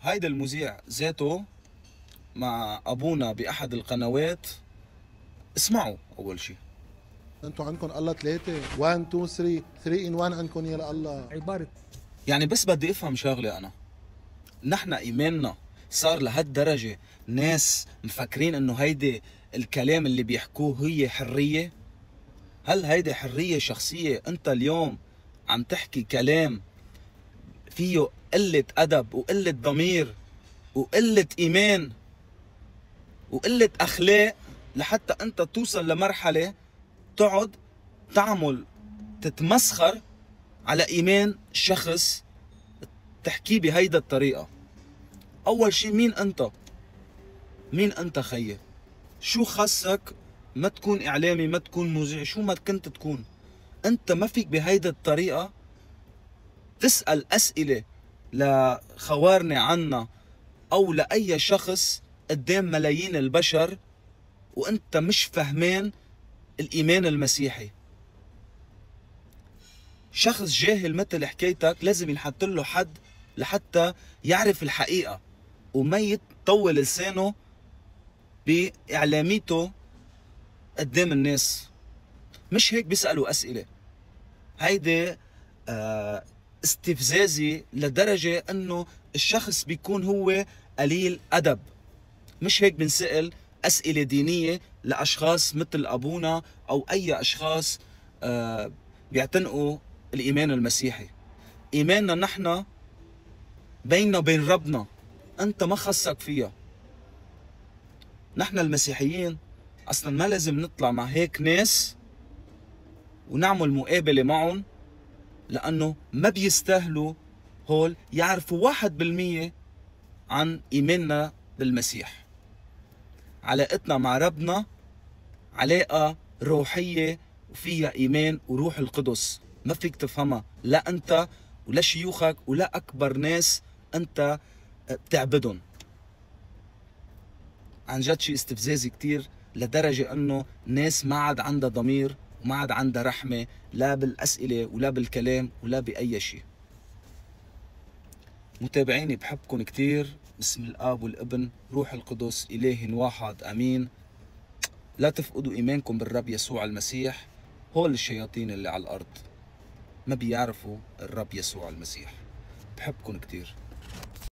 هيدا المذيع ذاته مع ابونا باحد القنوات. اسمعوا اول شيء. انتوا عندكم الله ثلاثة، 1 2 3 3 ان 1 عندكم يا الله. عبارة يعني بس بدي افهم شغله، انا نحن ايماننا صار لهالدرجه ناس مفكرين انه هيدي الكلام اللي بيحكوه هي حريه؟ هل هيدي حريه شخصيه؟ انت اليوم عم تحكي كلام فيه قله ادب وقله ضمير وقله ايمان وقله اخلاق، لحتى انت توصل لمرحله تقعد تعمل تتمسخر على ايمان شخص، تحكيه بهيدا الطريقه. اول شي مين انت؟ مين انت خيي؟ شو خصك ما تكون اعلامي، ما تكون مذيع، شو ما كنت تكون؟ انت ما فيك بهيدا الطريقه تسال اسئله لخوارنا عنا او لاي شخص قدام ملايين البشر وانت مش فهمان الايمان المسيحي. شخص جاهل مثل حكايتك لازم ينحط له حد لحتى يعرف الحقيقه وما يطول لسانه باعلاميته قدام الناس. مش هيك بيسالوا اسئله. هيدي استفزازي لدرجه انه الشخص بيكون هو قليل ادب. مش هيك بنسال اسئله دينيه لاشخاص مثل ابونا او اي اشخاص بيعتنقوا الايمان المسيحي. ايماننا نحن بيننا وبين ربنا، انت ما خصك فيها. نحن المسيحيين اصلا ما لازم نطلع مع هيك ناس ونعمل مقابله معهم، لانه ما بيستاهلوا هول يعرفوا 1% عن ايماننا بالمسيح. علاقتنا مع ربنا علاقه روحيه وفيها ايمان وروح القدس، ما فيك تفهمها لا انت ولا شيوخك ولا اكبر ناس انت بتعبدهم. عن جد شيء استفزازي كتير، لدرجة انه ناس ما عاد عندها ضمير وما عاد عندها رحمة، لا بالاسئلة ولا بالكلام ولا بأي شيء. متابعيني بحبكم كتير، باسم الاب والابن روح القدس اله واحد امين. لا تفقدوا ايمانكم بالرب يسوع المسيح. هول الشياطين اللي على الارض ما بيعرفوا الرب يسوع المسيح. بحبكم كتير.